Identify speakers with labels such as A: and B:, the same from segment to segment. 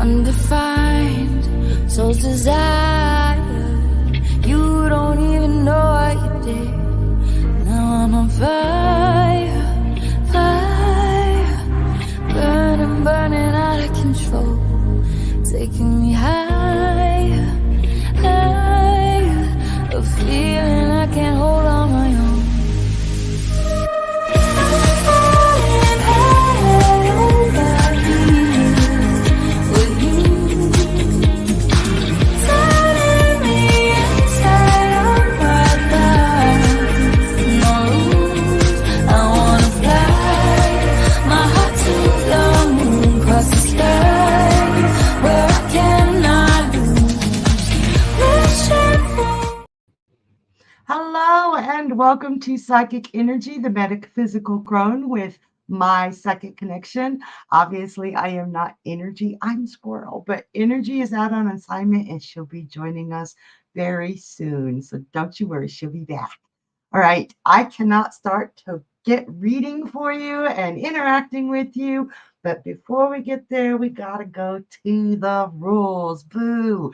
A: undefined, soul's desire. You don't even know what you did. Now I'm on fire, fire, burning, burning out of control, taking me higher, higher, a feeling I can't hold on my own.
B: Hello and welcome to Psychic Innerji, the Metaphysical Crone with my psychic connection. Obviously, I am not Innerji, I'm Squirrel, but Innerji is out on assignment and she'll be joining us very soon. So don't you worry, she'll be back. All right, I cannot start to get reading for you and interacting with you. But before we get there, we got to go to the rules. Boo.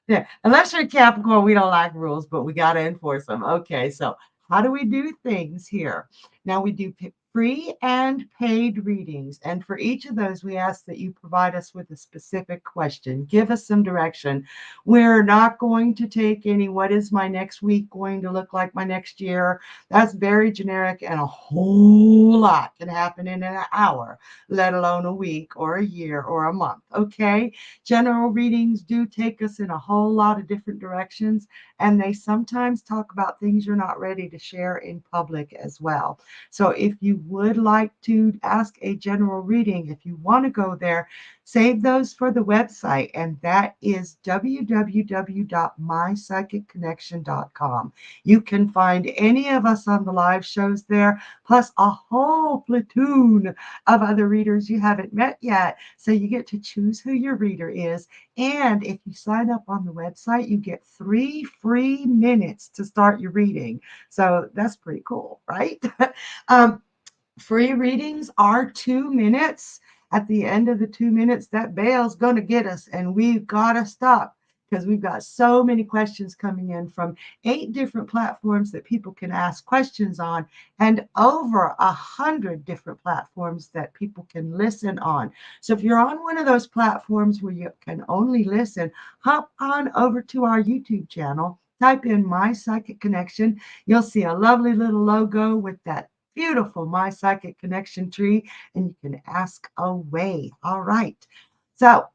B: Yeah, unless you're Capricorn, we don't like rules, but we got to enforce them. Okay, so how do we do things here? Now we do free and paid readings. And for each of those, we ask that you provide us with a specific question. Give us some direction. We're not going to take any, what is my next week going to look like, my next year? That's very generic, and a whole lot can happen in an hour, let alone a week or a year or a month. Okay? General readings do take us in a whole lot of different directions, and they sometimes talk about things you're not ready to share in public as well. So if you would like to ask a general reading, if you want to go there, save those for the website, and that is www.mypsychicconnection.com. You can find any of us on the live shows there, plus a whole platoon of other readers you haven't met yet. So you get to choose who your reader is. And if you sign up on the website, you get 3 free minutes to start your reading. So that's pretty cool, right? Free readings are 2 minutes. At the end of the 2 minutes, that bell's going to get us, and we've got to stop because we've got so many questions coming in from 8 different platforms that people can ask questions on, and over 100 different platforms that people can listen on. So if you're on one of those platforms where you can only listen, hop on over to our YouTube channel, type in My Psychic Connection. You'll see a lovely little logo with that beautiful My Psychic Connection tree, and you can ask away. All right. So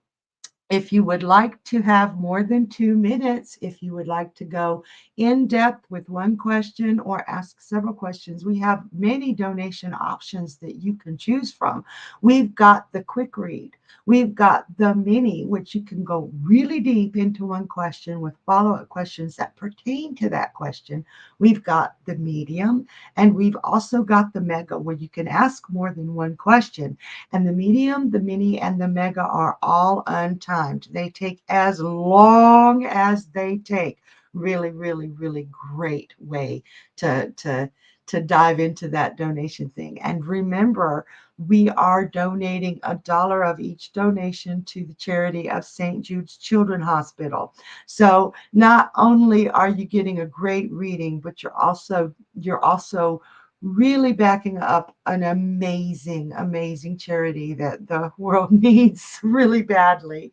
B: if you would like to have more than 2 minutes, if you would like to go in depth with one question or ask several questions, we have many donation options that you can choose from. We've got the quick read. We've got the mini, which you can go really deep into one question with follow-up questions that pertain to that question. We've got the medium, and we've also got the mega, where you can ask more than one question. And the medium, the mini, and the mega are all untimed. They take as long as they take. Really, really, really great way to dive into that donation thing. And remember, we are donating $1 of each donation to the charity of St. Jude's Children's Hospital. So not only are you getting a great reading, but you're also really backing up an amazing, amazing charity that the world needs really badly.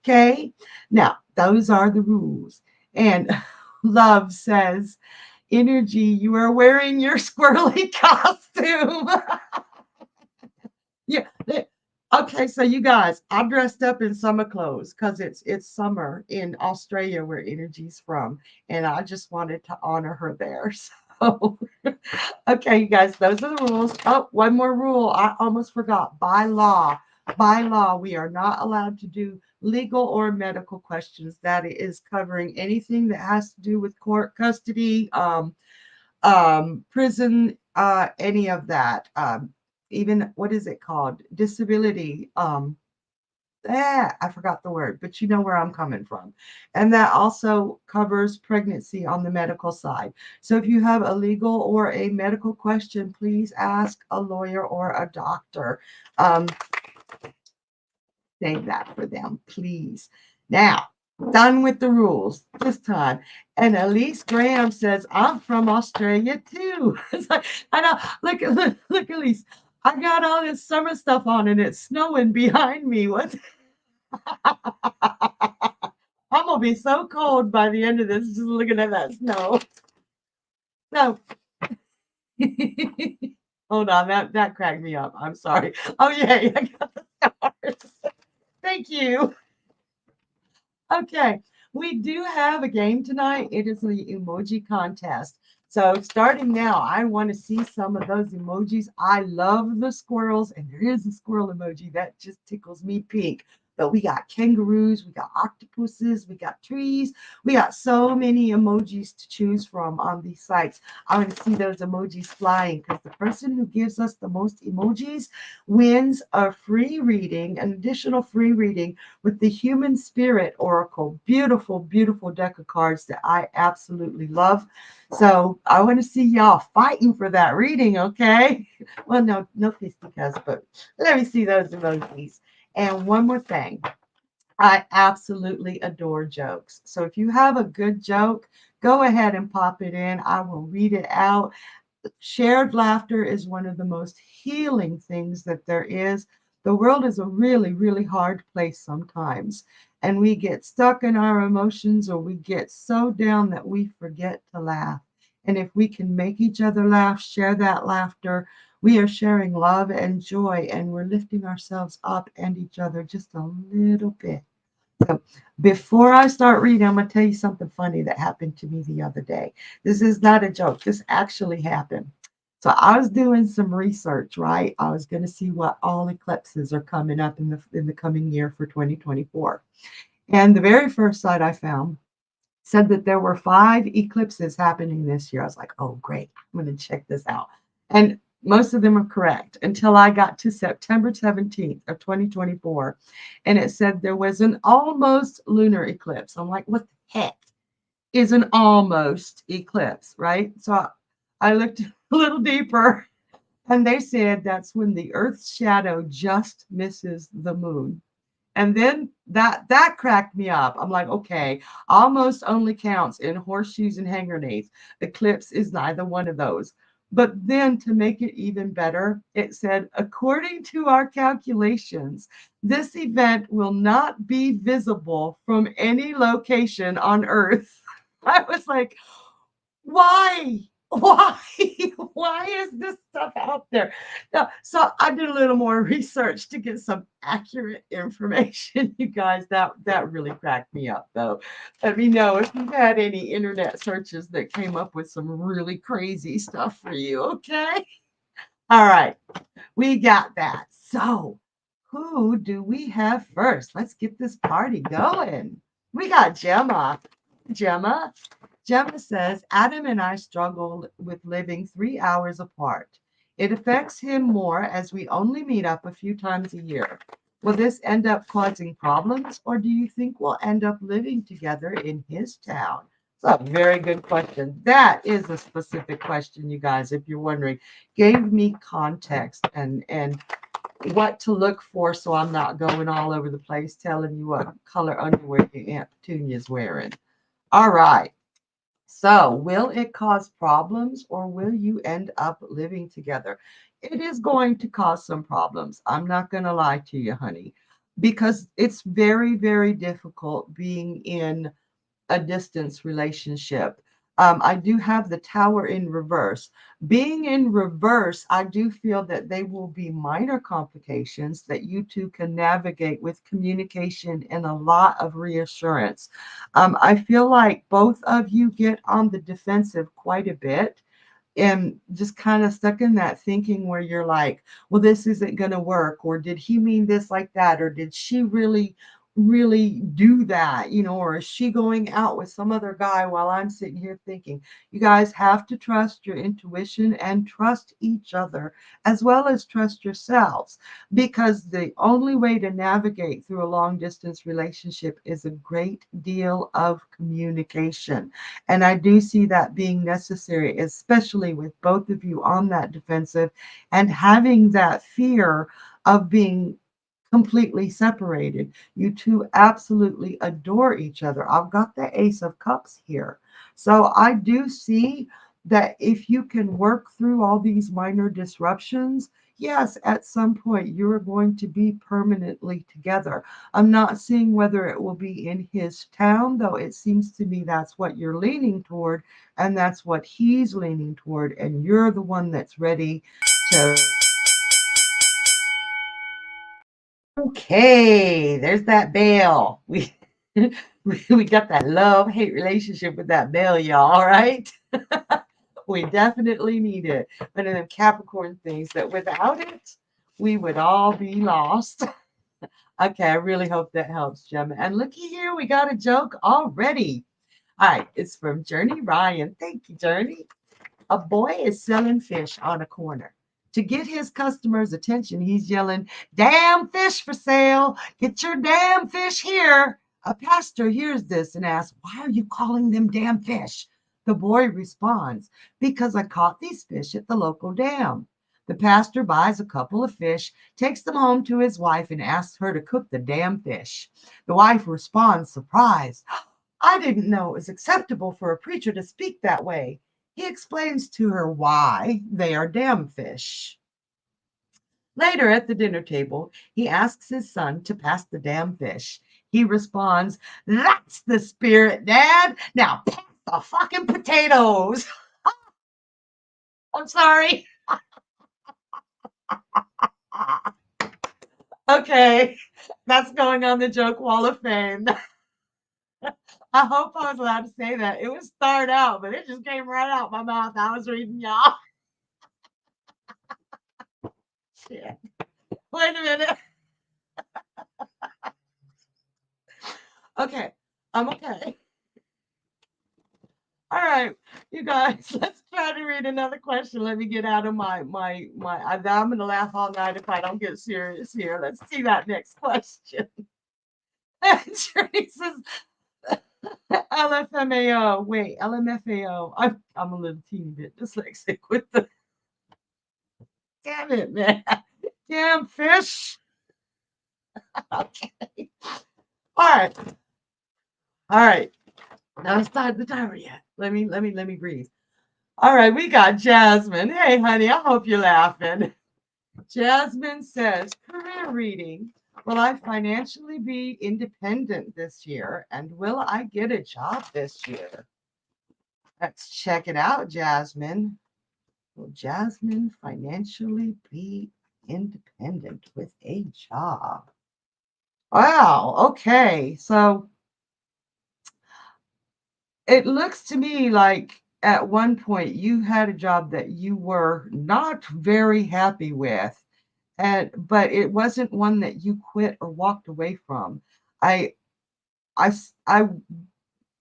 B: Okay, now those are the rules. And Love says, Innerji, you are wearing your squirrely costume. Yeah. Okay, so you guys, I'm dressed up in summer clothes because it's summer in Australia where Innerji's from, and I just wanted to honor her there. So, okay, you guys, those are the rules. Oh, one more rule. I almost forgot. By law, we are not allowed to do legal or medical questions. That is covering anything that has to do with court custody, prison, any of that. Even, what is it called? Disability. I forgot the word, but you know where I'm coming from. And that also covers pregnancy on the medical side. So if you have a legal or a medical question, please ask a lawyer or a doctor. Save that for them, please. Now, done with the rules this time. And Elise Graham says, I'm from Australia too. It's like, I know, look, Elise. I got all this summer stuff on and it's snowing behind me. What? I'm gonna be so cold by the end of this just looking at that snow. No. Hold on, that cracked me up. I'm sorry. Oh yeah, I got the stars. Thank you. Okay, we do have a game tonight. It is the emoji contest. So starting now, I want to see some of those emojis. I love the squirrels, and there is a squirrel emoji that just tickles me pink. But we got kangaroos, we got octopuses, we got trees, we got so many emojis to choose from on these sites. I want to see those emojis flying because the person who gives us the most emojis wins a free reading, an additional free reading with the Human Spirit Oracle. Beautiful, beautiful deck of cards that I absolutely love. So I want to see y'all fighting for that reading, okay? Well, no fisticuffs, but let me see those emojis. And one more thing. I absolutely adore jokes. So if you have a good joke, go ahead and pop it in. I will read it out. Shared laughter is one of the most healing things that there is. The world is a really, really hard place sometimes, and we get stuck in our emotions or we get so down that we forget to laugh. And if we can make each other laugh, share that laughter, we are sharing love and joy, and we're lifting ourselves up and each other just a little bit. So before I start reading, I'm going to tell you something funny that happened to me the other day. This is not a joke. This actually happened. So I was doing some research, right? I was going to see what all eclipses are coming up in the coming year for 2024. And the very first site I found said that there were 5 eclipses happening this year. I was like, oh, great. I'm going to check this out. And most of them are correct until I got to September 17th of 2024. And it said there was an almost lunar eclipse. I'm like, what the heck is an almost eclipse, right? So I looked a little deeper and they said that's when the Earth's shadow just misses the moon. And then that cracked me up. I'm like, okay, almost only counts in horseshoes and hand grenades. Eclipse is neither one of those. But then to make it even better, it said, according to our calculations, this event will not be visible from any location on Earth. I was like, why? Why? Why is this stuff out there? Now, so I did a little more research to get some accurate information. You guys, that really cracked me up, though. Let me know if you've had any internet searches that came up with some really crazy stuff for you. Okay. All right. We got that. So, who do we have first? Let's get this party going. We got Gemma. Gemma. Gemma says, Adam and I struggled with living 3 hours apart. It affects him more as we only meet up a few times a year. Will this end up causing problems, or do you think we'll end up living together in his town? It's a very good question. That is a specific question, you guys, if you're wondering. Gave me context and what to look for so I'm not going all over the place telling you what color underwear your Aunt Petunia's wearing. All right. So, will it cause problems or will you end up living together? It is going to cause some problems. I'm not going to lie to you, honey, because it's very, very difficult being in a distance relationship. I do have the tower in reverse. Being in reverse, I do feel that they will be minor complications that you two can navigate with communication and a lot of reassurance. I feel like both of you get on the defensive quite a bit and just kind of stuck in that thinking where you're like, well, this isn't going to work, or did he mean this like that, or did she really do that, or is she going out with some other guy while I'm sitting here thinking? You guys have to trust your intuition and trust each other as well as trust yourselves, because the only way to navigate through a long distance relationship is a great deal of communication. And I do see that being necessary, especially with both of you on that defensive and having that fear of being completely separated. You two absolutely adore each other. I've got the Ace of Cups here. So I do see that if you can work through all these minor disruptions, yes, at some point you're going to be permanently together. I'm not seeing whether it will be in his town, though it seems to me that's what you're leaning toward, and that's what he's leaning toward, and you're the one that's ready to. Okay, there's that bell. We got that love-hate relationship with that bell, y'all, all right? We definitely need it. One of them Capricorn things that without it, we would all be lost. Okay, I really hope that helps, Gemma. And looky here, we got a joke already. All right, it's from Journey Ryan. Thank you, Journey. A boy is selling fish on a corner. To get his customers' attention, he's yelling, "Damn fish for sale! Get your damn fish here!" A pastor hears this and asks, "Why are you calling them damn fish?" The boy responds, "Because I caught these fish at the local dam." The pastor buys a couple of fish, takes them home to his wife, and asks her to cook the damn fish. The wife responds, surprised, "I didn't know it was acceptable for a preacher to speak that way." He explains to her why they are damn fish. Later at the dinner table, he asks his son to pass the damn fish. He responds, "That's the spirit, Dad. Now pass the fucking potatoes." I'm sorry. Okay, that's going on the joke wall of fame. I hope I was allowed to say that. It was start out, but it just came right out my mouth. I was reading y'all. Shit. Wait a minute. Okay, I'm okay. All right, you guys, let's try to read another question. Let me get out of I'm gonna laugh all night if I don't get serious here. Let's see that next question. Journey says LFMAO. Wait, LMFAO. I'm a little teeny bit dyslexic with the damn it, man. Damn fish. Okay. All right. All right. Now it's not the timer yet. Let me breathe. All right, we got Jasmine. Hey, honey, I hope you're laughing. Jasmine says, career reading. Will I financially be independent this year? And will I get a job this year? Let's check it out, Jasmine. Will Jasmine financially be independent with a job? Wow, okay. So it looks to me like at one point you had a job that you were not very happy with, and but it wasn't one that you quit or walked away from. I I I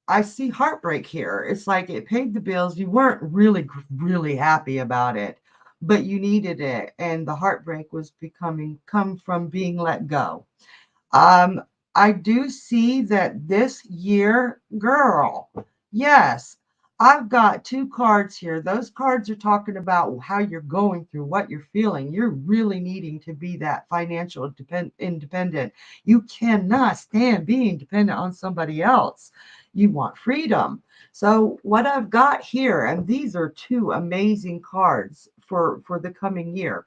B: I see heartbreak here. It's like it paid the bills. You weren't really happy about it, but you needed it, and the heartbreak was becoming come from being let go. Um, I do see that this year, girl, yes, I've got two cards here. Those cards are talking about how you're going through, what you're feeling. You're really needing to be that financial independent. You cannot stand being dependent on somebody else. You want freedom. So what I've got here, and these are two amazing cards for the coming year.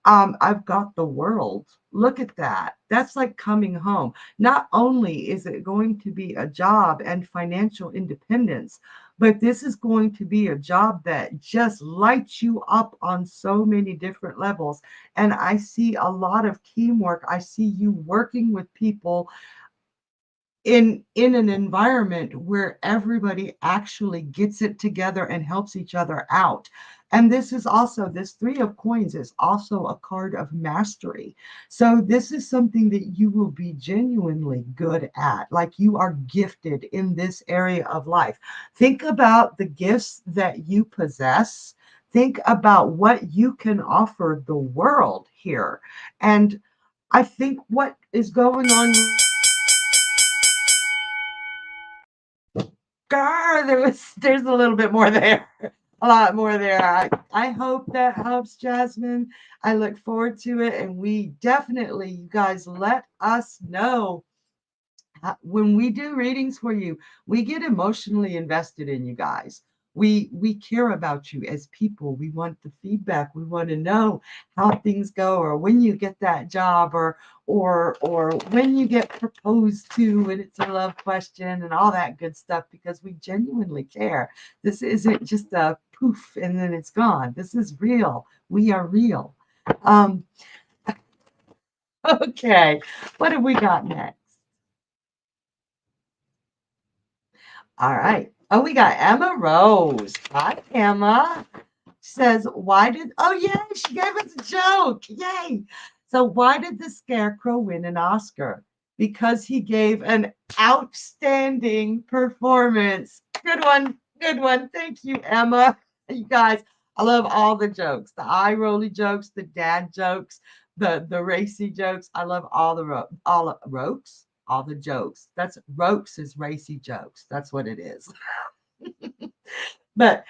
B: I've got the world. Look at that. That's like coming home. Not only is it going to be a job and financial independence, but this is going to be a job that just lights you up on so many different levels. And I see a lot of teamwork. I see you working with people in an environment where everybody actually gets it together and helps each other out. And this is also, this three of coins is also a card of mastery. So this is something that you will be genuinely good at, like you are gifted in this area of life. Think about the gifts that you possess. Think about what you can offer the world here. And I think what is going on, there's a little bit more there. a lot more there. I hope that helps, Jasmine. I look forward to it. And we definitely, you guys, let us know when we do readings for you. We get emotionally invested in you guys. We care about you as people. We want the feedback. We want to know how things go, or when you get that job, or when you get proposed to and it's a love question and all that good stuff, because we genuinely care. This isn't just a poof and then it's gone. This is real. We are real. Um, okay, what have we got next? All right. Oh, we got Emma Rose. Hi, Emma. Says, why did, oh, yay, she gave us a joke. Yay. So, why did the Scarecrow win an Oscar? Because he gave an outstanding performance. Good one. Good one. Thank you, Emma. You guys, I love all the jokes, the eye rolly jokes, the dad jokes, the racy jokes. I love all the all ropes, all the jokes. That's ropes is racy jokes. That's what it is. But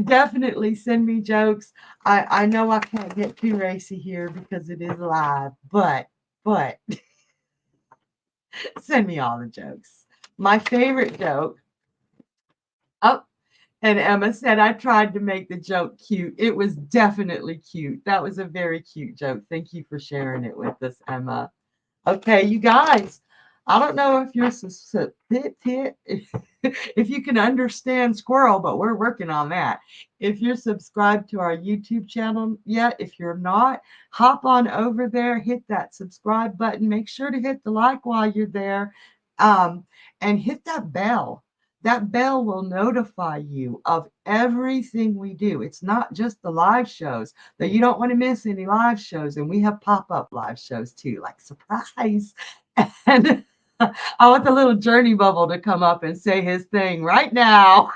B: definitely send me jokes. I know I can't get too racy here because it is live, but send me all the jokes. My favorite joke. Oh, and Emma said I tried to make the joke cute. It was definitely cute. That was a very cute joke. Thank you for sharing it with us, Emma. Okay, you guys. I don't know if you're if you can understand squirrel, but we're working on that. If you're subscribed to our YouTube channel yet, if you're not, hop on over there, hit that subscribe button. Make sure to hit the like while you're there, and hit that bell. That bell will notify you of everything we do. It's not just the live shows, that you don't want to miss any live shows. And we have pop-up live shows too, like surprise. And I want the little journey bubble to come up and say his thing right now.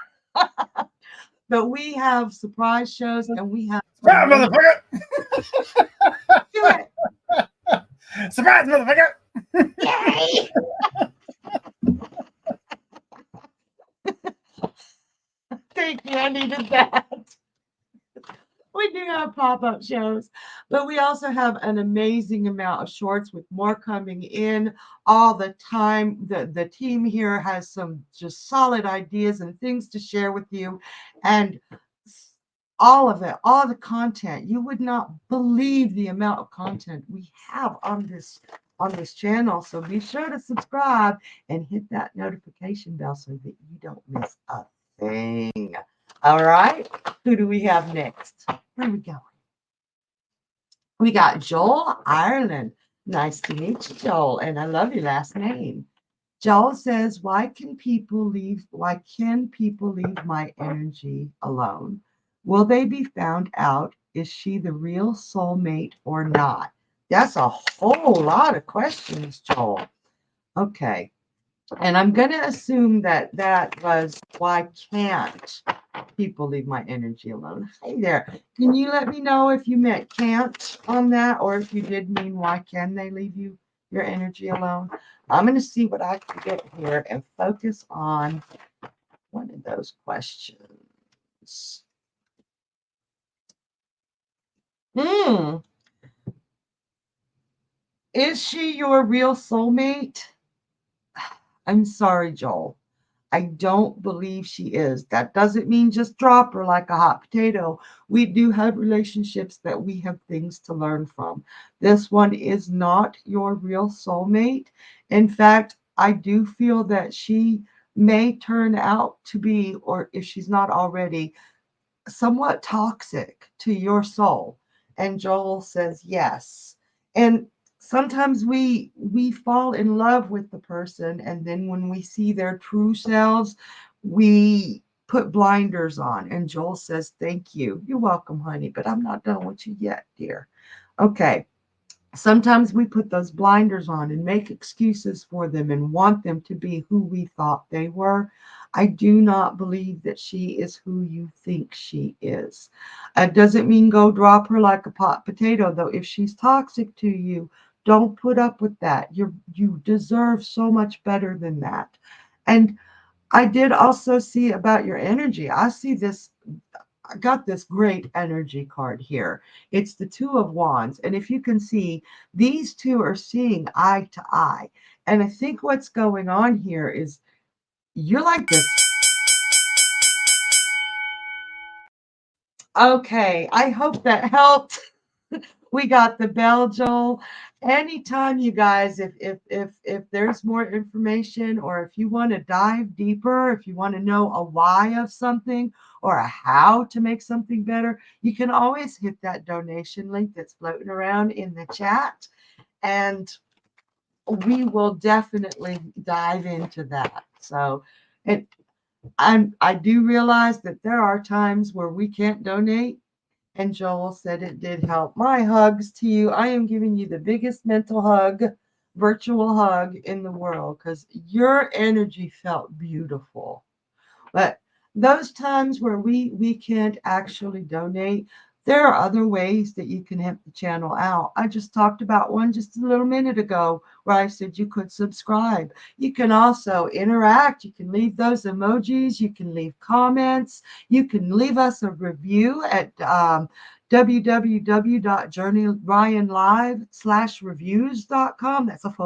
B: But we have surprise shows and we have
C: Surprise, motherfucker!
B: do it.
C: Surprise, motherfucker!
B: Yay! Thank you. I needed that. We do have pop-up shows, but we also have an amazing amount of shorts with more coming in all the time. The team here has some just solid ideas and things to share with you, and all of it, all the content. You would not believe the amount of content we have on this channel. So be sure to subscribe and hit that notification bell so that you don't miss a thing. All right. Who do we have next? Where are we going? We got Joel Ireland. Nice to meet you, Joel. And I love your last name. Joel says, why can people leave my energy alone? Will they be found out? Is she the real soulmate or not? That's a whole lot of questions, Joel. Okay. And I'm going to assume that that was, why can't people leave my energy alone? Hey there. Can you let me know if you meant can't on that, or if you did mean why can they leave your energy alone? I'm going to see what I can get here and focus on one of those questions. Is she your real soulmate? I'm sorry, Joel. I don't believe she is. That doesn't mean just drop her like a hot potato. We do have relationships that we have things to learn from. This one is not your real soulmate. In fact, I do feel that she may turn out to be, or if she's not already, somewhat toxic to your soul. And Joel says yes. And sometimes we fall in love with the person, and then when we see their true selves, we put blinders on. And Joel says, thank you. You're welcome, honey, but I'm not done with you yet, dear. Okay. Sometimes we put those blinders on and make excuses for them and want them to be who we thought they were. I do not believe that she is who you think she is. It doesn't mean go drop her like a pot potato, though. If she's toxic to you, don't put up with that. You deserve so much better than that. And I did also see about your energy. I see this I got this great energy card here. It's the Two of Wands. And if you can see, these two are seeing eye to eye. And I think what's going on here is you're like this. Okay, I hope that helped. We got the bell, Joel. Anytime, you guys, if there's more information, or if you want to dive deeper, if you want to know a why of something or a how to make something better, you can always hit that donation link that's floating around in the chat, and we will definitely dive into that. So, and I do realize that there are times where we can't donate, and Joel said it did help. My hugs to you. I am giving you the biggest mental hug, virtual hug in the world, because your energy felt beautiful. But those times where we can't actually donate, there are other ways that you can help the channel out. I just talked about one just a little minute ago where I said you could subscribe. You can also interact. You can leave those emojis. You can leave comments. You can leave us a review at www.journeyryanlive/reviews.com. That's a /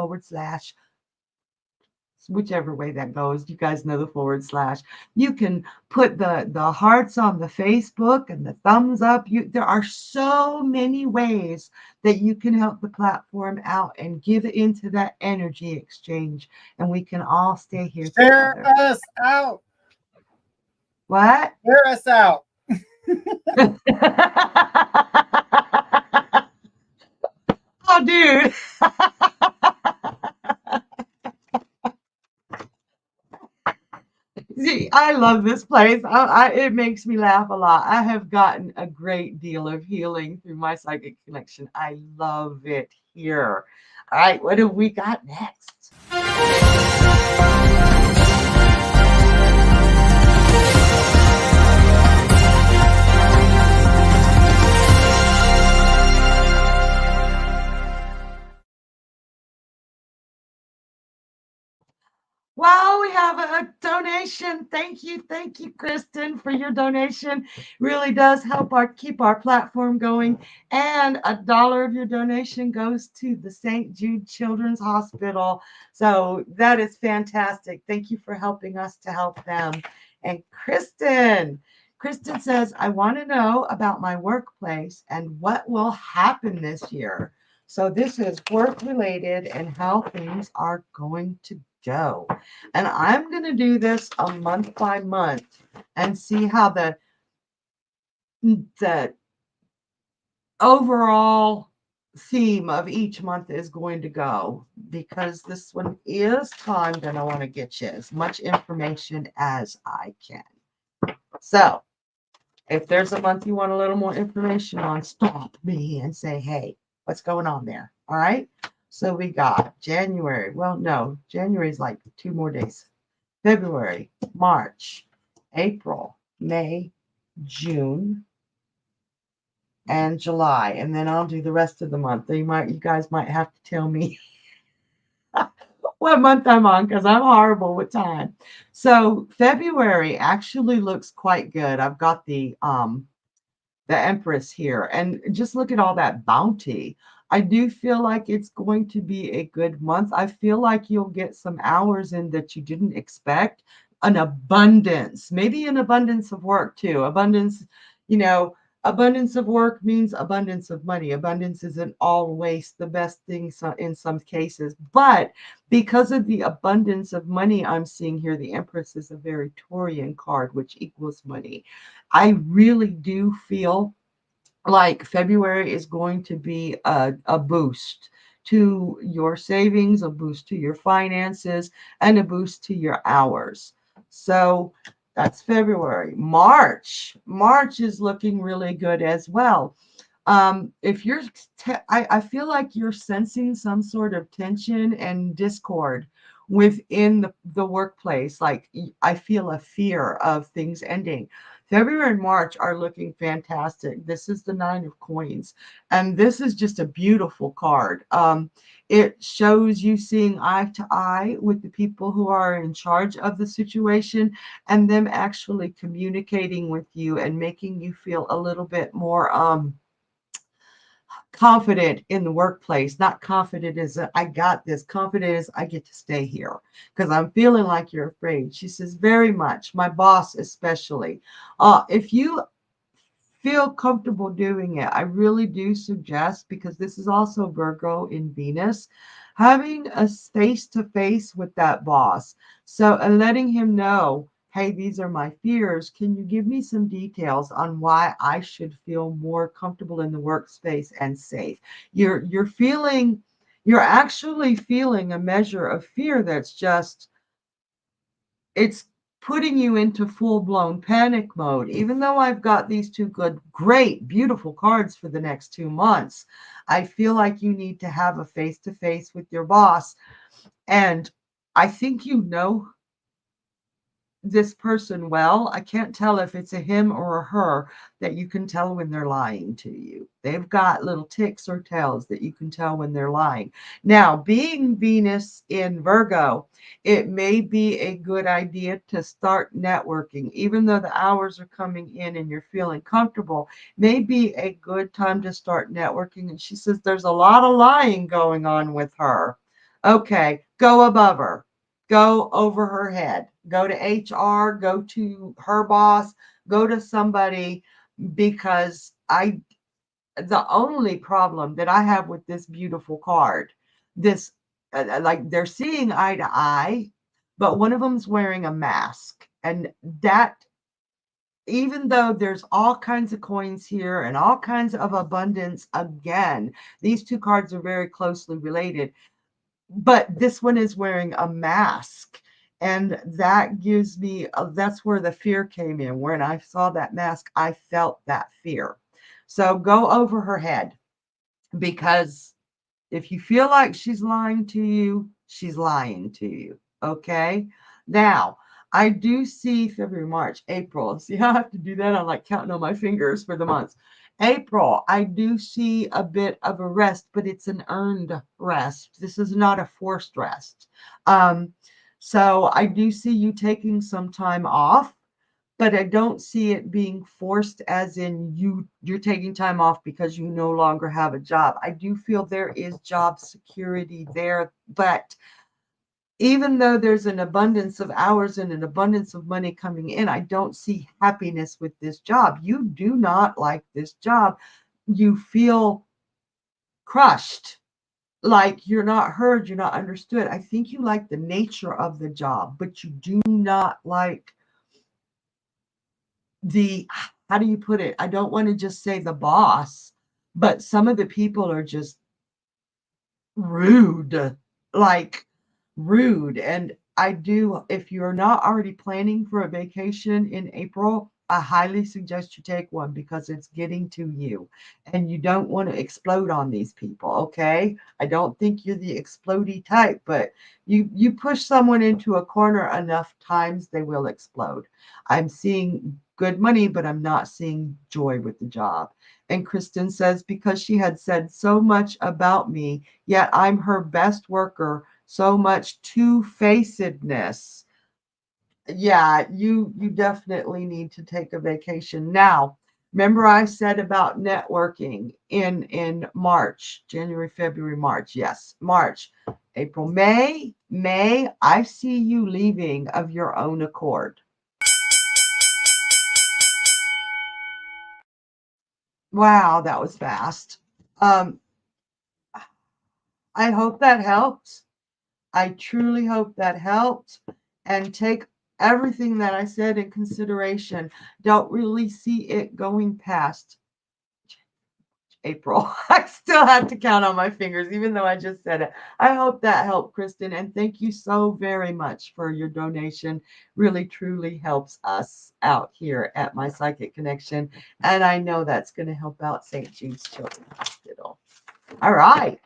B: whichever way that goes. You guys know the /. You can put the hearts on the Facebook and the thumbs up. There are so many ways that you can help the platform out and give into that energy exchange, and we can all stay here
C: Share
B: together.
C: us out.
B: What?
C: Share us out.
B: Oh, dude. See, I love this place. It makes me laugh a lot. I have gotten a great deal of healing through my psychic connection. I love it here. All right, what have we got next? Well, we have a donation. Thank you, Kristen, for your donation. Really does help keep our platform going. And $1 of your donation goes to the St. Jude Children's Hospital. So that is fantastic. Thank you for helping us to help them. And Kristen says, I want to know about my workplace and what will happen this year. So this is work related and how things are going to go. And I'm going to do this a month by month and see how the overall theme of each month is going to go, because this one is timed and I want to get you as much information as I can. So if there's a month you want a little more information on, stop me and say, hey, what's going on there? All right. So we got January. Well, no, January is like 2 more days. February, March, April, May, June, and July. And then I'll do the rest of the month. You guys might have to tell me what month I'm on, because I'm horrible with time. So February actually looks quite good. I've got the Empress here, and just look at all that bounty. I do feel like it's going to be a good month. I feel like you'll get some hours in that you didn't expect, an abundance, maybe an abundance of work too. Abundance of work means abundance of money. Abundance isn't always the best thing in some cases, but because of the abundance of money I'm seeing here, the Empress is a very Taurian card, which equals money. I really do feel like February is going to be a boost to your savings, a boost to your finances, and a boost to your hours. So that's February. March is looking really good as well. If you're, I feel like you're sensing some sort of tension and discord within the workplace. Like I feel a fear of things ending. February and March are looking fantastic. This is the Nine of Coins, and this is just a beautiful card. It shows you seeing eye to eye with the people who are in charge of the situation, and them actually communicating with you and making you feel a little bit more confident in the workplace. Not confident as I got this, confident as I get to stay here because I'm feeling like you're afraid. She says, very much, my boss especially. If you feel comfortable doing it, I really do suggest, because this is also Virgo in Venus, having a face to face with that boss. So, and letting him know, hey, these are my fears. Can you give me some details on why I should feel more comfortable in the workspace and safe? You're feeling, you're actually feeling a measure of fear that's just, it's putting you into full-blown panic mode. Even though I've got these two good, great, beautiful cards for the next 2 months, I feel like you need to have a face-to-face with your boss. And I think you know this person well. I can't tell if it's a him or a her, that you can tell when they're lying to you. They've got little ticks or tells that you can tell when they're lying. Now, being Venus in Virgo, it may be a good idea to start networking. Even though the hours are coming in and you're feeling comfortable, may be a good time to start networking. And she says there's a lot of lying going on with her. Okay, go above her. Go over her head. Go to HR, go to her boss, go to somebody, because the only problem that I have with this beautiful card, this, like they're seeing eye to eye, but one of them's wearing a mask. And that, even though there's all kinds of coins here and all kinds of abundance, again, these two cards are very closely related. But this one is wearing a mask. And that gives me, that's where the fear came in. When I saw that mask, I felt that fear. So go over her head, because if you feel like she's lying to you, she's lying to you. Okay. Now, I do see February, March, April. See, I have to do that. I'm like counting on my fingers for the months. April, I do see a bit of a rest, but it's an earned rest. This is not a forced rest. So I do see you taking some time off, but I don't see it being forced, as in you're taking time off because you no longer have a job. I do feel there is job security there, but even though there's an abundance of hours and an abundance of money coming in, I don't see happiness with this job. You do not like this job. You feel crushed, like you're not heard, you're not understood. I think you like the nature of the job, but you do not like the, how do you put it? I don't want to just say the boss, but some of the people are just rude, like rude. And I do, if you're not already planning for a vacation in April, I highly suggest you take one, because it's getting to you and you don't want to explode on these people. Okay. I don't think you're the explodey type, but you push someone into a corner enough times, they will explode. I'm seeing good money, but I'm not seeing joy with the job. And Kristen says, because she had said so much about me, yet I'm her best worker, so much two-facedness. Yeah, you definitely need to take a vacation. Now, remember I said about networking in March, January, February, March. Yes, March, April, May, I see you leaving of your own accord. Wow, that was fast. Um, I hope that helped. I truly hope that helped. And take everything that I said in consideration. Don't really see it going past April. I still have to count on my fingers, even though I just said it. I hope that helped, Kristen. And thank you so very much for your donation. Really, truly helps us out here at My Psychic Connection. And I know that's going to help out St. Jude's Children's Hospital. All right.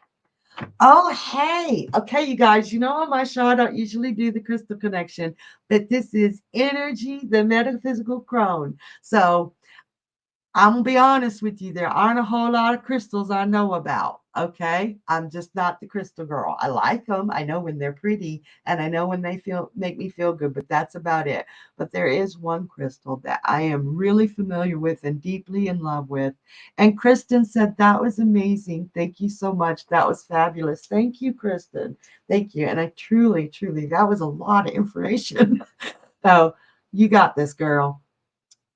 B: Oh, hey. Okay, you guys, you know on my show, I don't usually do the crystal connection, but this is Innerji The Metaphysical Crone. So I'm gonna be honest with you, there aren't a whole lot of crystals I know about. Okay, I'm just not the crystal girl. I like them. I know when they're pretty, and I know when they make me feel good. But that's about it. But there is one crystal that I am really familiar with and deeply in love with. And Kristen said that was amazing. Thank you so much. That was fabulous. Thank you, Kristen. Thank you. And I truly, truly, that was a lot of information. So you got this, girl.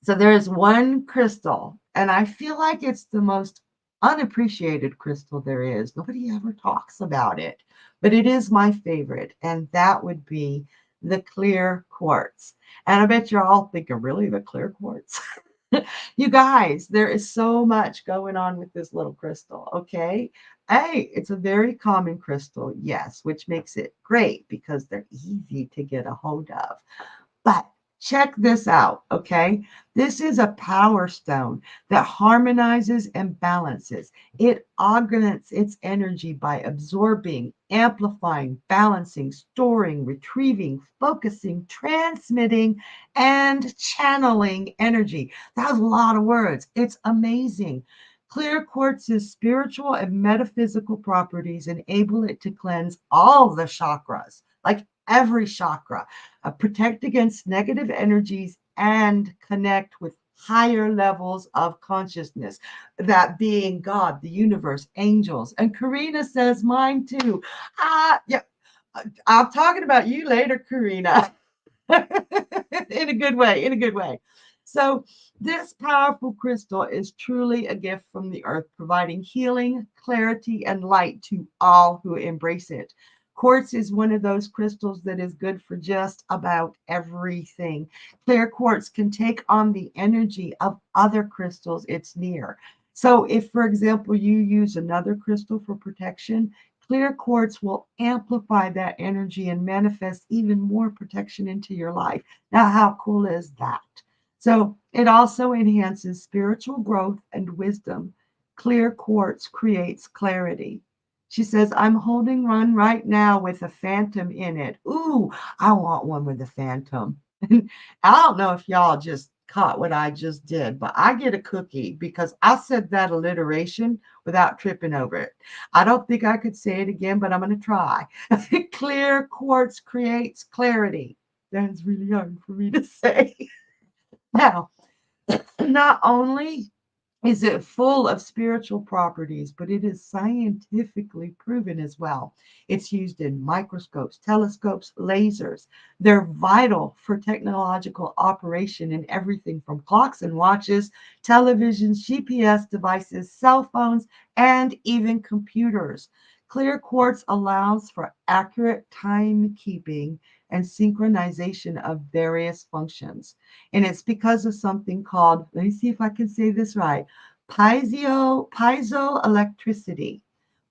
B: So there is one crystal, and I feel like it's the most unappreciated crystal there is. Nobody ever talks about it, but it is my favorite, and that would be the clear quartz. And I bet you're all thinking, really, the clear quartz? You guys, there is so much going on with this little crystal, okay? Hey, it's a very common crystal, yes, which makes it great because they're easy to get a hold of. But check this out, okay? This is a power stone that harmonizes and balances. It augments its energy by absorbing, amplifying, balancing, storing, retrieving, focusing, transmitting, and channeling energy. That was a lot of words. It's amazing. Clear quartz's spiritual and metaphysical properties enable it to cleanse all the chakras, like every chakra, protect against negative energies, and connect with higher levels of consciousness, that being God, the universe, angels. And Karina says mine too. Yeah, I'm talking about you later, Karina. In a good way, in a good way. So, this powerful crystal is truly a gift from the earth, providing healing, clarity, and light to all who embrace it. Quartz is one of those crystals that is good for just about everything. Clear quartz can take on the energy of other crystals it's near. So, if, for example, you use another crystal for protection, clear quartz will amplify that energy and manifest even more protection into your life. Now, how cool is that? So, it also enhances spiritual growth and wisdom. Clear quartz creates clarity. She says, I'm holding one right now with a phantom in it. Ooh, I want one with a phantom. I don't know if y'all just caught what I just did, but I get a cookie because I said that alliteration without tripping over it. I don't think I could say it again, but I'm going to try. Clear quartz creates clarity. That's really hard for me to say. Now, not only is it full of spiritual properties, but it is scientifically proven as well. It's used in microscopes, telescopes, lasers. They're vital for technological operation in everything from clocks and watches, televisions, GPS devices, cell phones, and even computers. Clear quartz allows for accurate timekeeping and synchronization of various functions. And it's because of something called, let me see if I can say this right, piezoelectricity.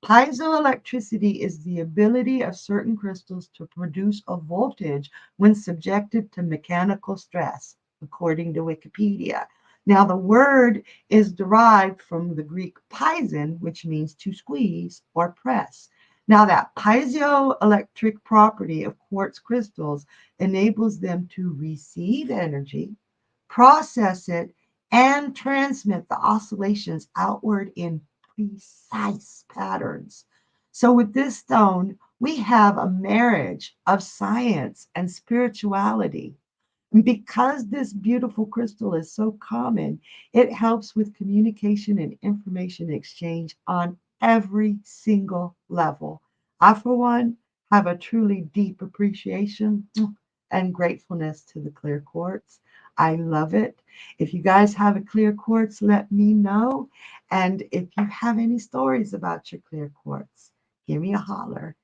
B: Piezoelectricity is the ability of certain crystals to produce a voltage when subjected to mechanical stress, according to Wikipedia. Now, the word is derived from the Greek pison, which means to squeeze or press. Now, that piezoelectric property of quartz crystals enables them to receive energy, process it, and transmit the oscillations outward in precise patterns. So, with this stone, we have a marriage of science and spirituality. Because this beautiful crystal is so common, it helps with communication and information exchange on every single level. I, for one, have a truly deep appreciation and gratefulness to the clear quartz. I love it. If you guys have a clear quartz, let me know. And if you have any stories about your clear quartz, give me a holler.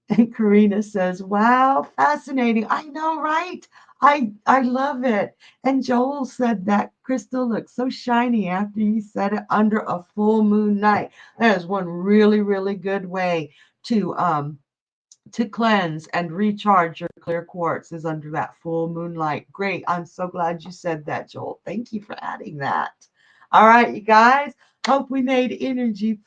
B: And Karina says, wow, fascinating. I know, right? I love it. And Joel said that crystal looks so shiny after you set it under a full moon night. That is one really, really good way to cleanse and recharge your clear quartz is under that full moonlight. Great. I'm so glad you said that, Joel. Thank you for adding that. All right, you guys. Hope we made Innerji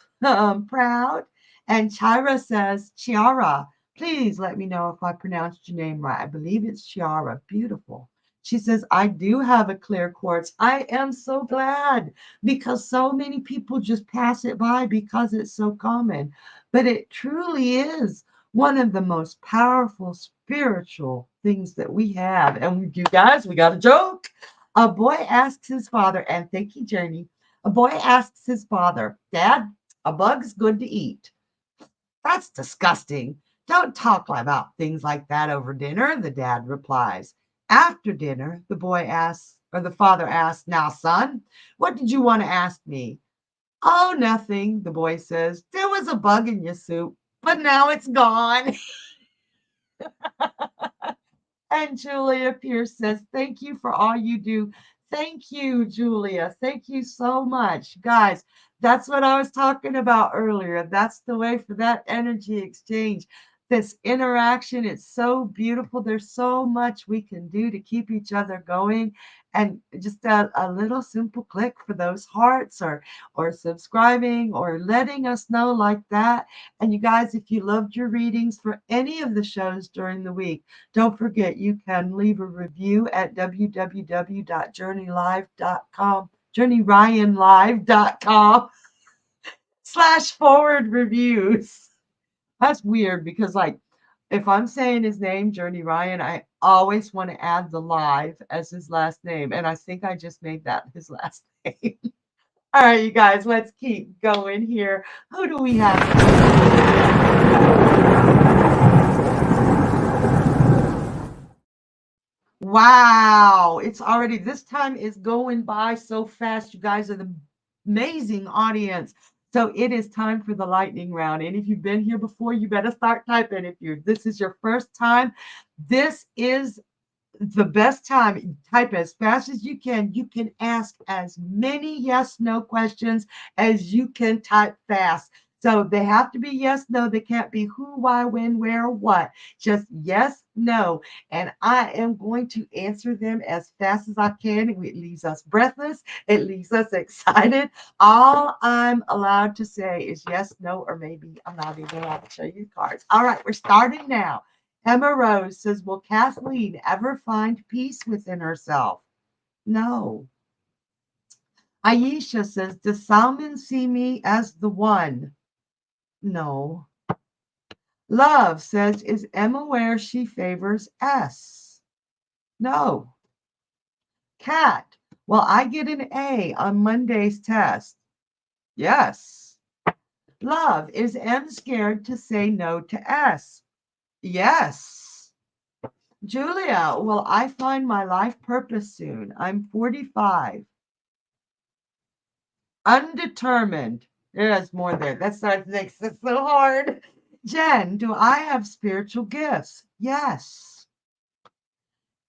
B: proud. And Chira says, Chiara, please let me know if I pronounced your name right. I believe it's Chiara. Beautiful. She says, I do have a clear quartz. I am so glad because so many people just pass it by because it's so common. But it truly is one of the most powerful spiritual things that we have. And you guys, we got a joke. A boy asks his father, and thank you, Journey. A boy asks his father, Dad, a bug's good to eat. That's disgusting. Don't talk about things like that over dinner, the dad replies. After dinner, the boy asks, or the father asks, now, son, what did you want to ask me? Oh, nothing, the boy says. There was a bug in your soup, but now it's gone. And Julia Pierce says, thank you for all you do. Thank you, Julia. Thank you so much. Guys, that's what I was talking about earlier. That's the way for that energy exchange. This interaction, it's so beautiful. There's so much we can do to keep each other going. And just a little simple click for those hearts or subscribing or letting us know like that. And you guys, if you loved your readings for any of the shows during the week, don't forget, you can leave a review at www.journeyryanlive.com, journeyryanlive.com/forward reviews. That's weird because, like, if I'm saying his name, Journey Ryan, I always want to add the live as his last name. And I think I just made that his last name. All right, you guys, let's keep going here. Who do we have? Wow, it's already, this time is going by so fast. You guys are the amazing audience. So it is time for the lightning round. And if you've been here before, you better start typing. If this is your first time, this is the best time. Type as fast as you can. You can ask as many yes, no questions as you can type fast. So they have to be yes, no. They can't be who, why, when, where, what. Just yes, no. And I am going to answer them as fast as I can. It leaves us breathless. It leaves us excited. All I'm allowed to say is yes, no, or maybe. I'm not even allowed to show you cards. All right, we're starting now. Emma Rose says, will Kathleen ever find peace within herself? No. Aisha says, does Salman see me as the one? No. Love says, is Emma aware she favors S? No. Kat, will I get an A on Monday's test? Yes. Love, is M scared to say no to S? Yes. Julia, will I find my life purpose soon? I'm 45. Undetermined. There's more there. That makes it so hard. Jen, do I have spiritual gifts? Yes.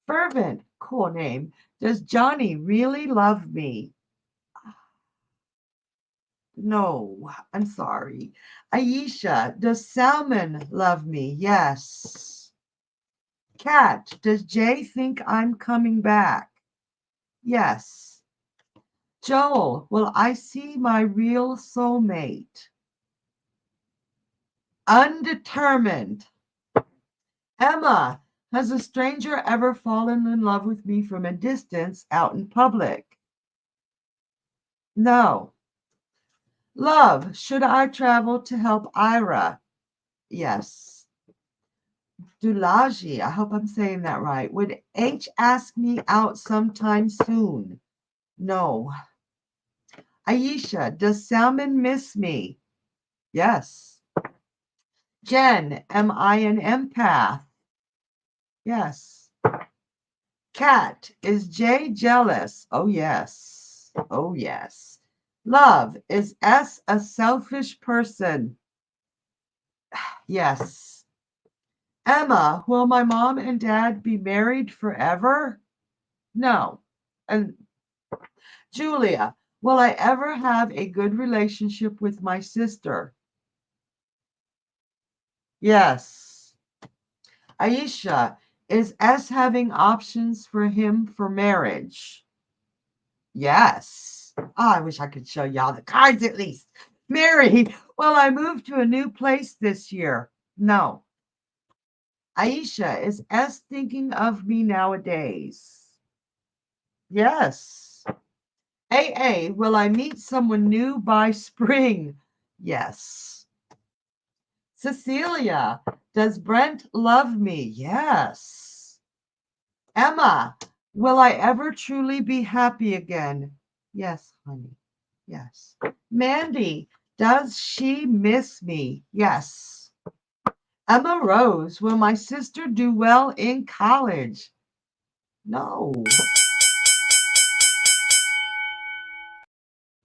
B: Fervent, cool name. Does Johnny really love me? No, I'm sorry. Aisha, does Salmon love me? Yes. Kat, does Jay think I'm coming back? Yes. Joel, will I see my real soulmate? Undetermined. Emma, has a stranger ever fallen in love with me from a distance out in public? No. Love, should I travel to help Ira? Yes. Dulaji, I hope I'm saying that right. Would H ask me out sometime soon? No. Aisha, does Salmon miss me? Yes. Jen, am I an empath? Yes. Kat, is Jay jealous? Oh, yes. Oh, yes. Love, is S a selfish person? Yes. Emma, will my mom and dad be married forever? No. And Julia, will I ever have a good relationship with my sister? Yes. Aisha, is S having options for him for marriage? Yes. Oh, I wish I could show y'all the cards at least. Mary, Will I move to a new place this year? No. Aisha, is S thinking of me nowadays? Yes. AA, will I meet someone new by spring? Yes. Cecilia, does Brent love me? Yes. Emma, will I ever truly be happy again? Yes, honey. Yes. Mandy, does she miss me? Yes. Emma Rose, will my sister do well in college? No.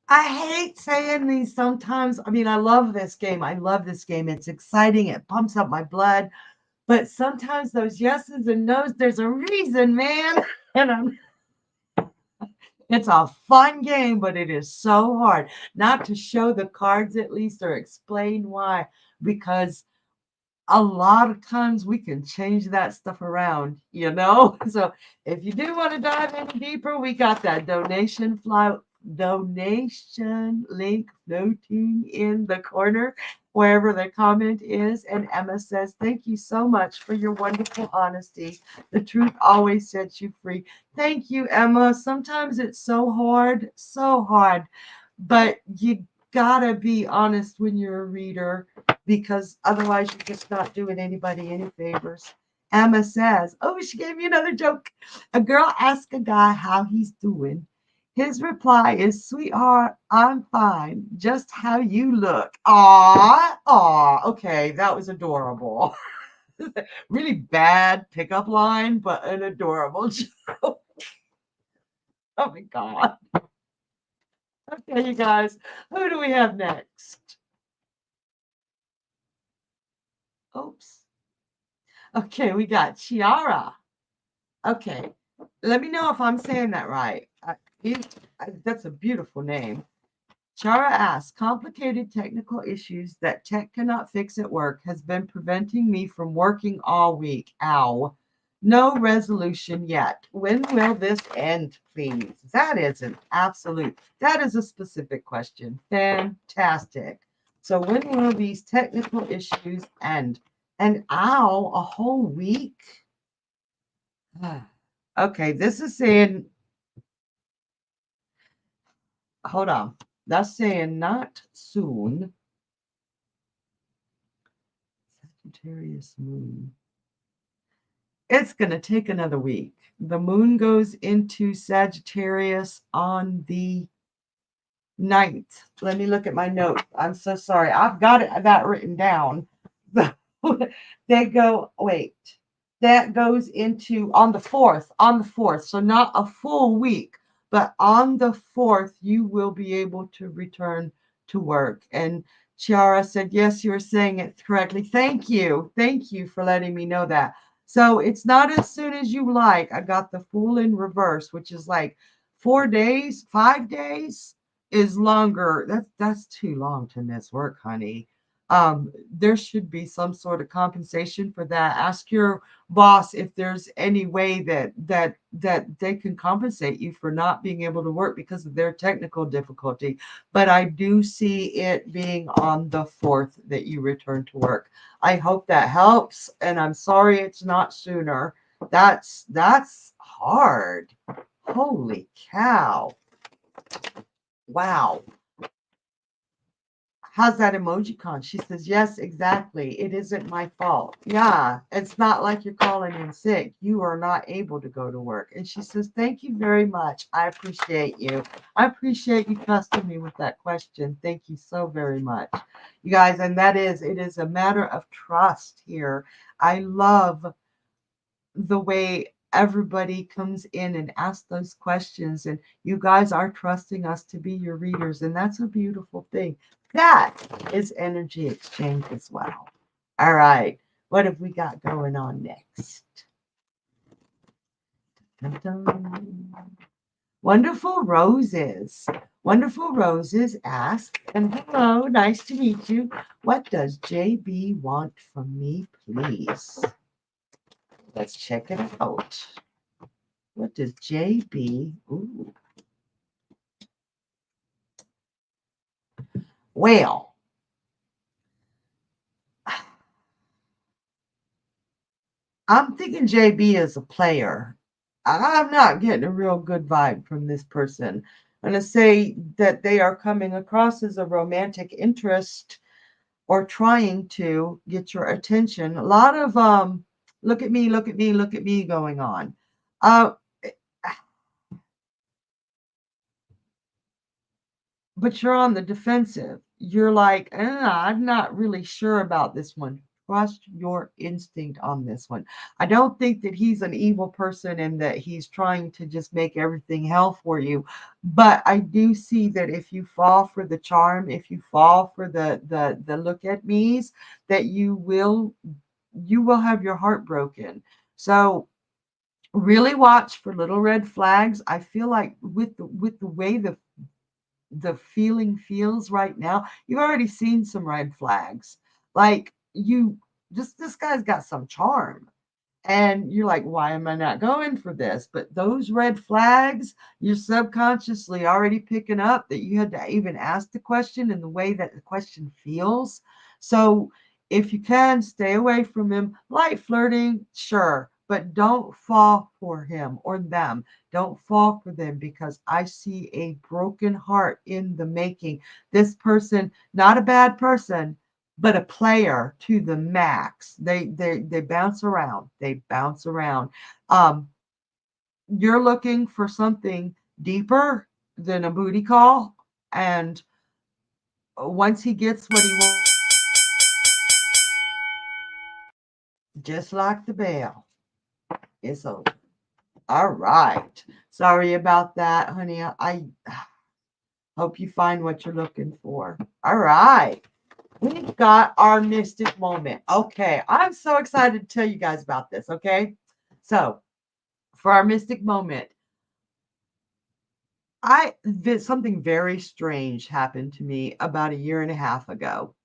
B: I hate saying these sometimes. I mean, I love this game. I love this game. It's exciting. It pumps up my blood. But sometimes those yeses and nos, there's a reason, man. And it's a fun game, but it is so hard not to show the cards at least or explain why. Because a lot of times we can change that stuff around, you know? So if you do want to dive in deeper, we got that donation link floating in the corner wherever the comment is. And Emma says, thank you so much for your wonderful honesty. The truth always sets you free. Thank you, Emma. Sometimes it's so hard, but you gotta be honest when you're a reader, because otherwise you're just not doing anybody any favors. Emma says, oh, she gave me another joke. A girl asks a guy how he's doing. His reply is, sweetheart, I'm fine. Just how you look. Aw, okay, that was adorable. Really bad pickup line, but an adorable joke. Oh my God. Okay, you guys, who do we have next? Oops. Okay, we got Chiara. Okay, let me know if I'm saying that right. That's a beautiful name. Chara asks, complicated technical issues that tech cannot fix at work has been preventing me from working all week. Ow. No resolution yet. When will this end, please? That is a specific question. Fantastic. So when will these technical issues end? And ow, a whole week? Okay, this is saying, hold on. That's saying not soon. Sagittarius moon. It's going to take another week. The moon goes into Sagittarius on the 9th. Let me look at my notes. I'm so sorry. I've got that written down. They go, wait. That goes into on the 4th. On the 4th. So not a full week, but on the 4th, you will be able to return to work. And Chiara said, yes, you were saying it correctly. Thank you. Thank you for letting me know that. So it's not as soon as you like. I got the Fool in reverse, which is like 4 days, 5 days is longer. That's too long to miss work, honey. There should be some sort of compensation for that. Ask your boss if there's any way that they can compensate you for not being able to work because of their technical difficulty. But I do see it being on the 4th that you return to work. I hope that helps, and I'm sorry it's not sooner. That's hard. Holy cow. Wow. How's that emoji con? She says, yes, exactly. It isn't my fault. Yeah, it's not like you're calling in sick. You are not able to go to work. And she says, thank you very much. I appreciate you. I appreciate you trusting me with that question. Thank you so very much. You guys, and it is a matter of trust here. I love the way everybody comes in and asks those questions, and you guys are trusting us to be your readers, and that's a beautiful thing. That is energy exchange as well. All right, what have we got going on next? Dun, dun. Wonderful Roses. Wonderful Roses ask, and hello, nice to meet you. What does JB want from me, please? Let's check it out. What does JB? Ooh. Well, I'm thinking JB is a player. I'm not getting a real good vibe from this person. I'm going to say that they are coming across as a romantic interest or trying to get your attention. A lot of look at me, look at me, look at me going on. Uh, but you're on the defensive. You're like, I'm not really sure about this one. Trust your instinct on this one. I don't think that he's an evil person and that he's trying to just make everything hell for you. But I do see that if you fall for the charm, if you fall for the look at me's, that you will have your heart broken. So really watch for little red flags. I feel like with the way the feeling feels right now, you've already seen some red flags. Like you just this guy's got some charm. And you're like, why am I not going for this? But those red flags, you're subconsciously already picking up that you had to even ask the question and the way that the question feels. So if you can stay away from him, light flirting, sure, but don't fall for him or them. Don't fall for them because I see a broken heart in the making. This person, not a bad person, but a player to the max. They bounce around. They bounce around. Um, you're looking for something deeper than a booty call, and once he gets what he wants, just like the bell, it's over. All right. Sorry about that, honey. I hope you find what you're looking for. All right. We've got our mystic moment. Okay. I'm so excited to tell you guys about this. Okay. So, for our mystic moment, something very strange happened to me about a year and a half ago.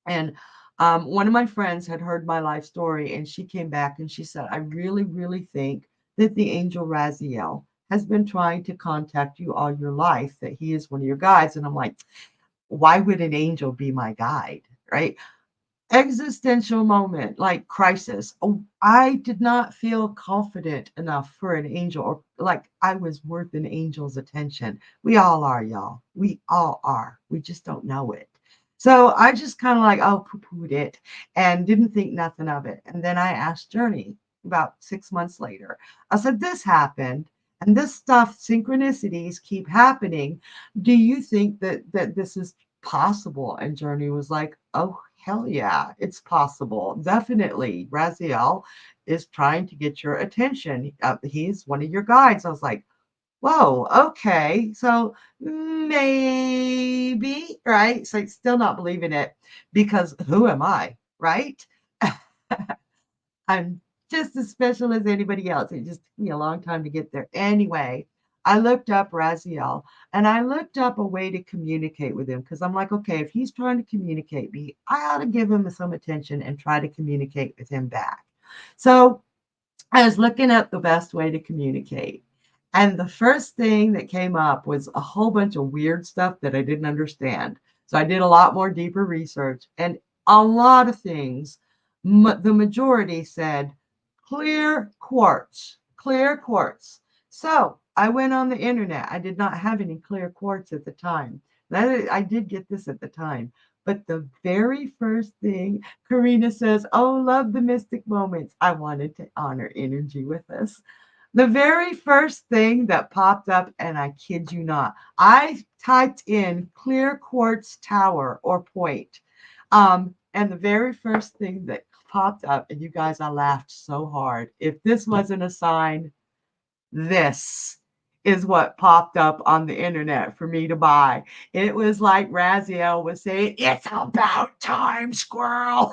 B: And one of my friends had heard my life story and she came back and she said, I really, really think that the angel Raziel has been trying to contact you all your life, that he is one of your guides. And I'm like, why would an angel be my guide? Right? Existential moment, like crisis. Oh, I did not feel confident enough for an angel, or like I was worth an angel's attention. We all are, y'all. We all are. We just don't know it. So I just kind of like, oh, poo-pooed it and didn't think nothing of it. And then I asked Journey about 6 months later. I said, this happened and this stuff, synchronicities keep happening. Do you think that this is possible? And Journey was like, oh, hell yeah, it's possible. Definitely. Raziel is trying to get your attention. He's one of your guides. I was like, whoa, okay. So maybe, right? So still not believing it because who am I, right? I'm just as special as anybody else. It just took me a long time to get there. Anyway, I looked up Raziel and I looked up a way to communicate with him because I'm like, okay, if he's trying to communicate me, I ought to give him some attention and try to communicate with him back. So I was looking up the best way to communicate. And the first thing that came up was a whole bunch of weird stuff that I didn't understand. So I did a lot more deeper research and a lot of things. The majority said clear quartz, clear quartz. So I went on the internet. I did not have any clear quartz at the time. I did get this at the time. But the very first thing, Karina says, oh, love the mystic moments. I wanted to honor energy with us. The very first thing that popped up, and I kid you not, I typed in clear quartz tower or point. And the very first thing that popped up, and you guys, I laughed so hard. If this wasn't a sign, this is what popped up on the internet for me to buy. It was like Raziel was saying, it's about time, squirrel.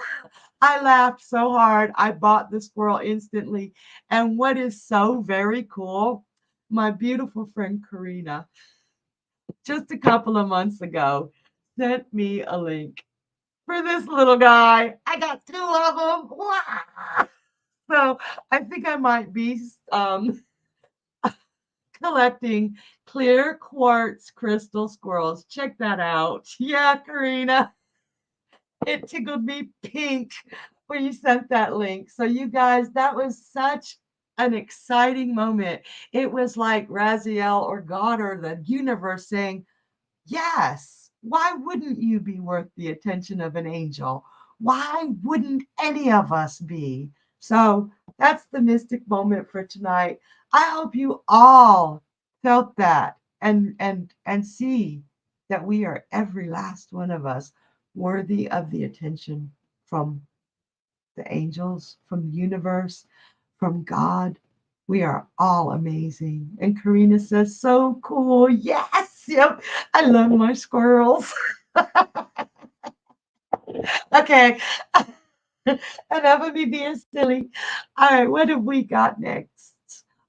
B: I laughed so hard. I bought the squirrel instantly. And what is so very cool, my beautiful friend Karina, just a couple of months ago, sent me a link for this little guy. I got two of them. Wow. So I think I might be collecting clear quartz crystal squirrels. Check that out. Yeah, Karina. It tickled me pink. when you sent that link. So you guys, that was such an exciting moment. It was like Raziel or God or the universe saying, yes, why wouldn't you be worth the attention of an angel? Why wouldn't any of us be? So that's the mystic moment for tonight. I hope you all felt that and see that we are, every last one of us, worthy of the attention from the angels, from the universe, from God. We are all amazing. And Karina says, so cool. Yes. Yep. I love my squirrels. Okay. Enough of me being silly. All right. What have we got next?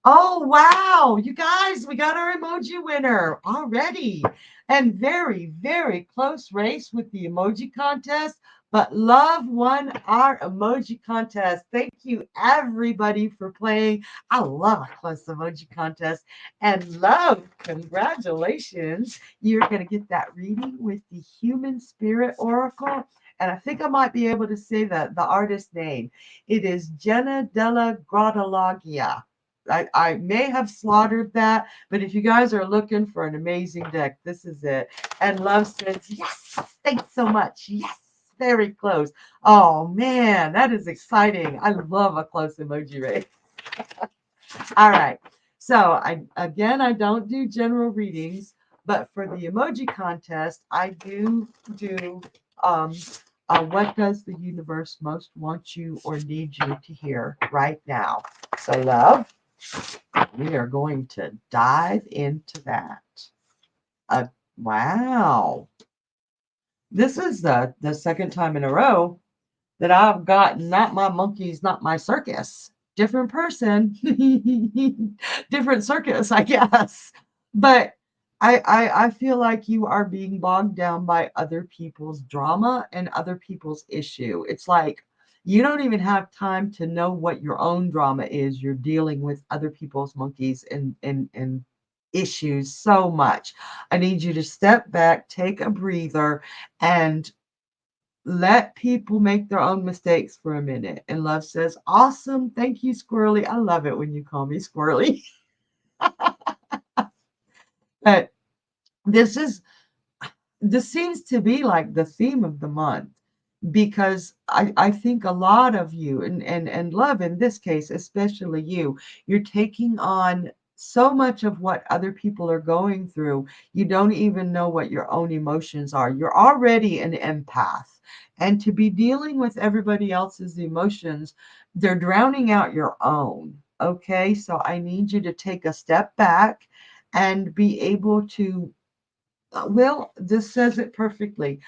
B: Oh, wow. You guys, we got our emoji winner already. And very, very close race with the emoji contest. But Love won our emoji contest. Thank you, everybody, for playing. I love a close emoji contest. And Love, congratulations. You're going to get that reading with the Human Spirit Oracle. And I think I might be able to say the artist name. It is Jenna della Grottalagia. I may have slaughtered that, but if you guys are looking for an amazing deck, this is it. And Love says, yes, thanks so much. Yes, very close. Oh, man, that is exciting. I love a close emoji race. All right. So I don't do general readings, but for the emoji contest, I do um, what does the universe most want you or need you to hear right now? So, Love, we are going to dive into that. Wow. This is the second time in a row that I've got not my monkeys, not my circus. Different person, different circus, I guess. But I feel like you are being bogged down by other people's drama and other people's issue. It's like you don't even have time to know what your own drama is. You're dealing with other people's monkeys and issues so much. I need you to step back, take a breather, and let people make their own mistakes for a minute. And Love says, awesome. Thank you, Squirrely. I love it when you call me Squirrely. But this seems to be like the theme of the month, because I think a lot of you and Love in this case, especially you're taking on so much of what other people are going through. You don't even know what your own emotions are. You're already an empath. And to be dealing with everybody else's emotions, they're drowning out your own. Okay. So I need you to take a step back and be able to, well, this says it perfectly.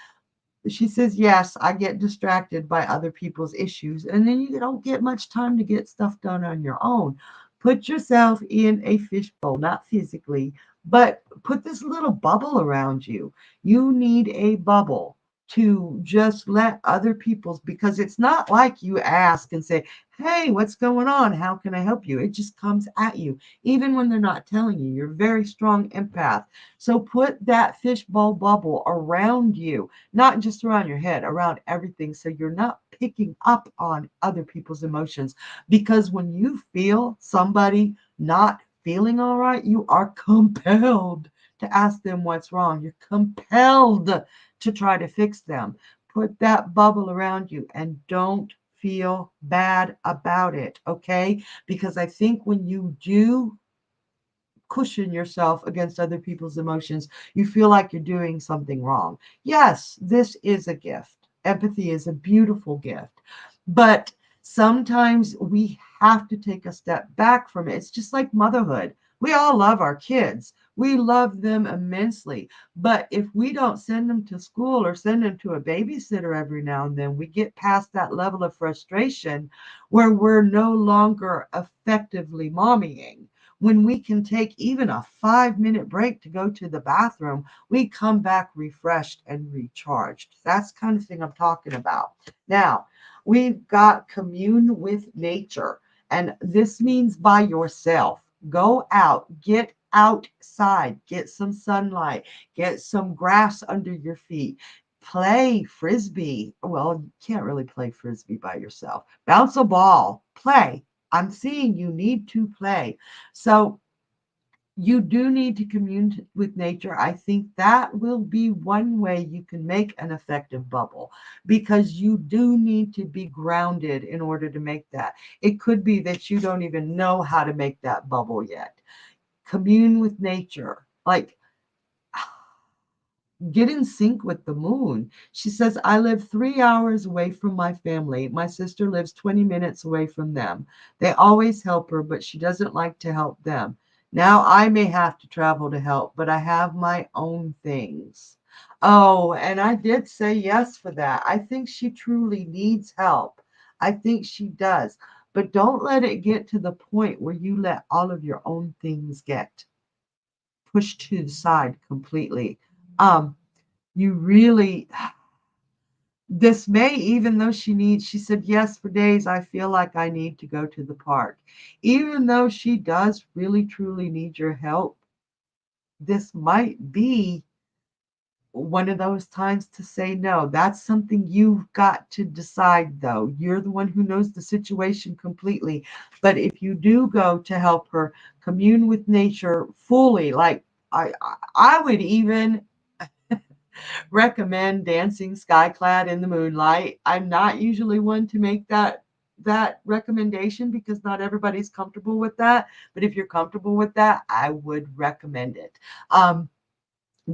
B: She says, yes, I get distracted by other people's issues, and then you don't get much time to get stuff done on your own. Put yourself in a fishbowl, not physically, but put this little bubble around you. You need a bubble to just let other people's, because it's not like you ask and say, hey, what's going on? How can I help you? It just comes at you, even when they're not telling you. You're a very strong empath. So put that fishbowl bubble around you, not just around your head, around everything. So you're not picking up on other people's emotions. Because when you feel somebody not feeling all right, you are compelled to ask them what's wrong. You're compelled to try to fix them. Put that bubble around you and don't feel bad about it, okay? Because I think when you do cushion yourself against other people's emotions, you feel like you're doing something wrong. Yes, this is a gift. Empathy is a beautiful gift. But sometimes we have to take a step back from it. It's just like motherhood. We all love our kids. We love them immensely. But if we don't send them to school or send them to a babysitter every now and then, we get past that level of frustration where we're no longer effectively mommying. When we can take even a 5-minute break to go to the bathroom, we come back refreshed and recharged. That's the kind of thing I'm talking about. Now, we've got commune with nature, and this means by yourself. Go out, get outside, get some sunlight, get some grass under your feet. play frisbee. Well, you can't really play frisbee by yourself. Bounce a ball, play. I'm seeing you need to play. So you do need to commune with nature. I think that will be one way you can make an effective bubble, because you do need to be grounded in order to make that. It could be that you don't even know how to make that bubble yet. Commune with nature. Like, get in sync with the moon. She says, I live 3 hours away from my family. My sister lives 20 minutes away from them. They always help her, but she doesn't like to help them. Now I may have to travel to help, but I have my own things. Oh, and I did say yes for that. I think she truly needs help. I think she does. But don't let it get to the point where you let all of your own things get pushed to the side completely. Um, you really, this may, even though she said, yes, for days, I feel like I need to go to the park. Even though she does really, truly need your help, this might be one of those times to say no. That's something you've got to decide, though. You're the one who knows the situation completely. But if you do go to help her commune with nature fully, like I would even recommend dancing skyclad in the moonlight. I'm not usually one to make that recommendation because not everybody's comfortable with that. But if you're comfortable with that, I would recommend it.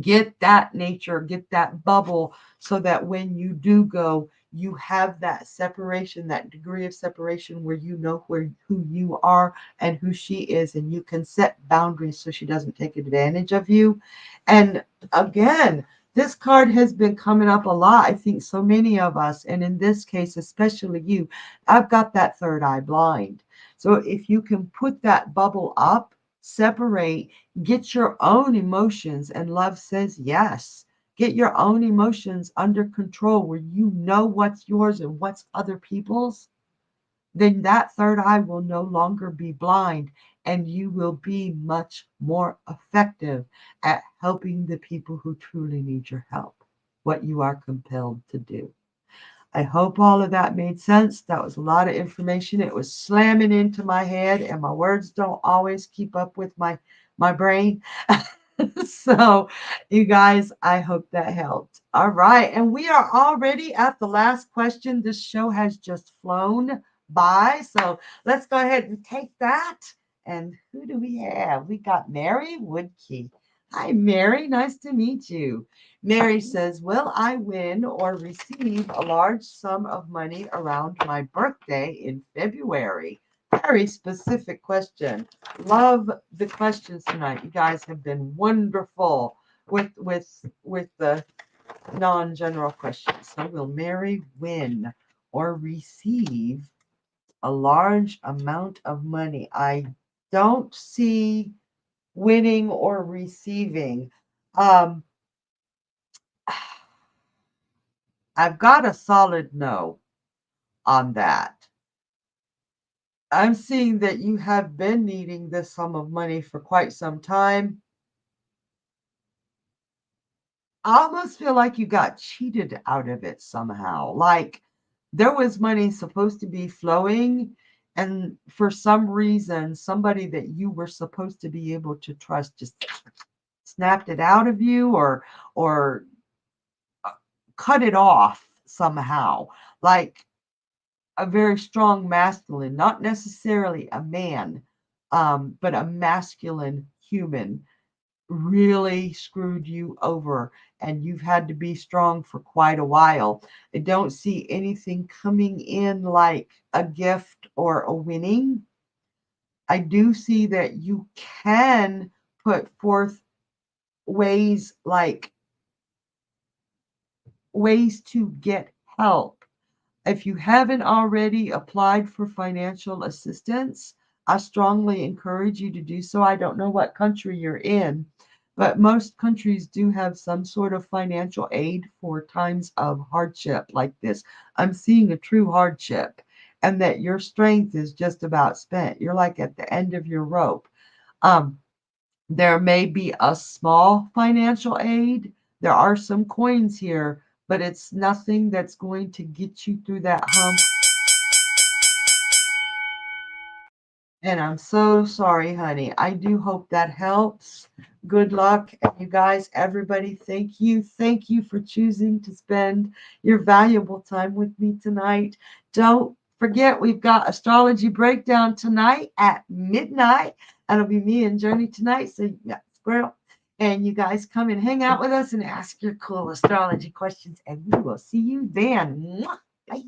B: Get that nature, get that bubble, so that when you do go, you have that separation, that degree of separation where you know who you are and who she is, and you can set boundaries so she doesn't take advantage of you. And again, this card has been coming up a lot. I think so many of us, and in this case, especially you, I've got that third eye blind. So if you can put that bubble up, separate, get your own emotions, and love says yes. Get your own emotions under control where you know what's yours and what's other people's. Then that third eye will no longer be blind, and you will be much more effective at helping the people who truly need your help, what you are compelled to do. I hope all of that made sense. That was a lot of information. It was slamming into my head, and my words don't always keep up with my brain. So, you guys, I hope that helped. All right, and we are already at the last question. This show has just flown by, so let's go ahead and take that. And who do we have? We got Mary Woodkey. Hi, Mary. Nice to meet you. Mary says, will I win or receive a large sum of money around my birthday in February? Very specific question. Love the questions tonight. You guys have been wonderful with the non-general questions. So will Mary win or receive a large amount of money? I don't see winning or receiving. I've got a solid no on that. I'm seeing that you have been needing this sum of money for quite some time. I almost feel like you got cheated out of it somehow. Like there was money supposed to be flowing, and for some reason, somebody that you were supposed to be able to trust just snapped it out of you, or cut it off somehow. Like a very strong masculine, not necessarily a man, but a masculine human really screwed you over, and you've had to be strong for quite a while. I don't see anything coming in like a gift or a winning. I do see that you can put forth ways, like ways to get help. If you haven't already applied for financial assistance, I strongly encourage you to do so. I don't know what country you're in, but most countries do have some sort of financial aid for times of hardship like this. I'm seeing a true hardship, and that your strength is just about spent. You're like at the end of your rope. Um, there may be a small financial aid. There are some coins here, but it's nothing that's going to get you through that hump. And I'm so sorry, honey. I do hope that helps. Good luck. And you guys, everybody, thank you. Thank you for choosing to spend your valuable time with me tonight. Don't forget, we've got astrology breakdown tonight at midnight. That'll be me and Journey tonight. So, yeah, squirrel. And you guys come and hang out with us and ask your cool astrology questions. And we will see you then. Mwah. Bye.